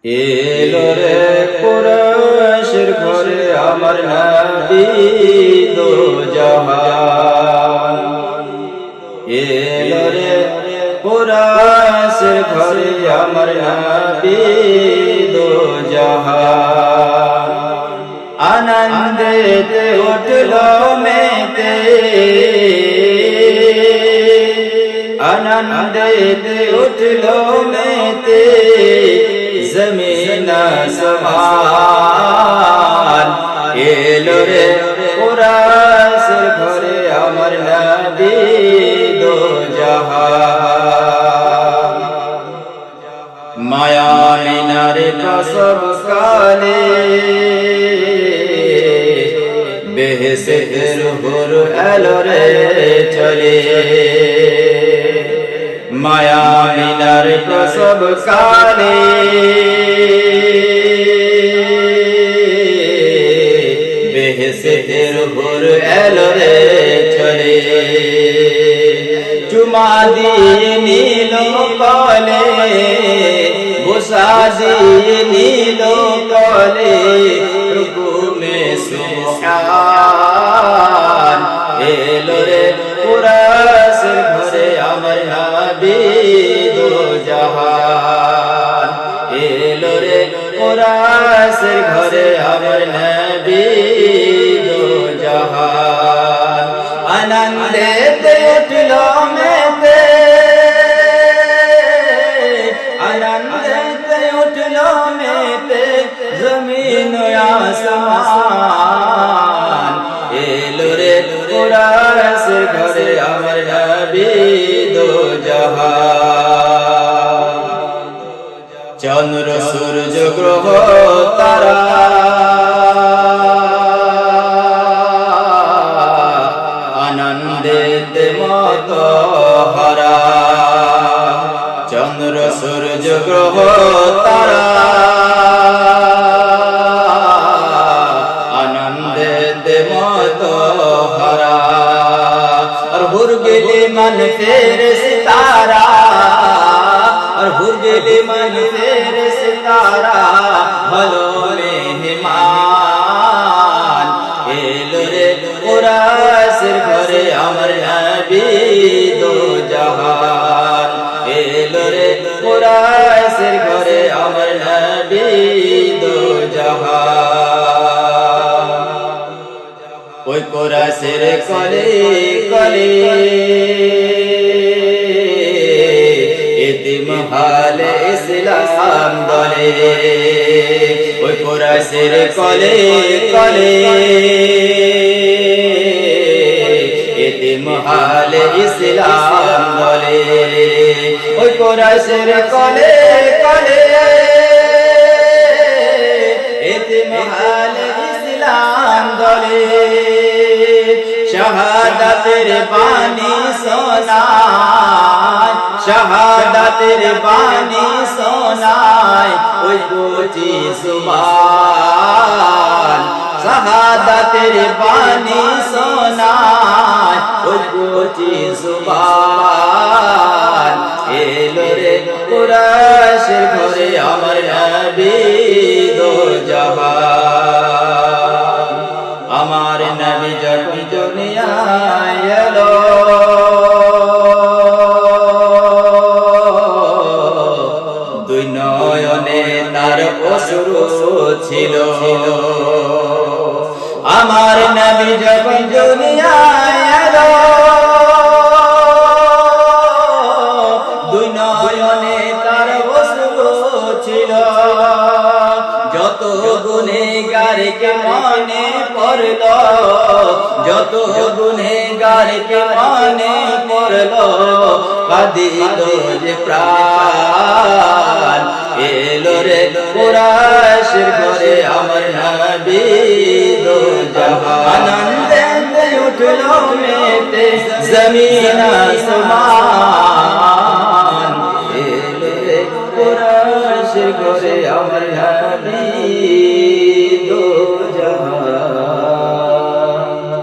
এলো রে কুরাইশের ঘরে আমার নবী দো জাহান। এলো রে কুরাইশের ঘরে আমার নবী দো জাহান। আনন্দেতে উঠলো মেতে, আনন্দেতে উঠলো মেতে জমিন আসমান। এলো রে কুরাইশের ঘরে আমার নবী দো জাহান। মায়া মিনারে প্রসব কালে বেহেশতের হুর এলো রে চলে। মায়া মিনার প্রসব কালে বেহেশতের হুর এলো রে চলে। চুমা দিয়ে নিল কলে, বুসা দিয়ে নিল কলে, রুকুমে সুবহান। এলো রে কুরাইশের ঘরে আমার নবী দো জাহান। এলো রে কুরাইশের ঘরে আমার নবী দো জাহান। আনন্দেতে উঠলো মেতে, আনন্দেতে উঠলো মেতে জমিন আসমান। এলো রে কুরাইশের ঘরে আমার নবী দো জাহান। চন্দ্র সূর্য গ্রহ তারা আনন্দেতে মত হারা। চন্দ্র সূর্য গ্রহ তারা আনন্দেতে মত হারা। আর হুরগিলি মান ফেরেশতারা, আর হুরগিলি মান ফেরেশতারা ভালো মেহমান। এলো রে কুরাইশের ঘরে আমার নবী দো জাহান। এলো রে কুরাইশের ঘরে আমার নবী দো জাহান। ওই কুরাইশের কলে কলে এতিম হালে ইসলাম দলে। ওই কুরাইশের কলে কলে এতিম হালে ইসলাম দলে। ওই কুরাইশের কলে কলে এতিম হালে ইসলাম দলে। শাহাদাতের বাণী শোনায়, শাহাদাতের বাণী শোনায় ওই কোটি সুবহান। শাহাদাতের বাণী শোনায় ওই কোটি সুবহান। এলো রে কুরাইশের ঘরে আমার নবী দো জাহান। আমার নবী যখন দুনিয়ায় এলো, দুই নয়নে তার অশ্রু ছিল। আমার নবী যখন দুনিয়ায় এলো, দুই নয়নে তার অশ্রু ছিল। যত গুনেহগারকে মনে পড়ল, যত গুনেহগারকে মনে পড়ল, কাঁদিল যে প্রাণ। এলো রে কুরাইশের ঘরে আমার নবী দো জাহান। আনন্দেতে উঠলো মেতে জমিন আসমান।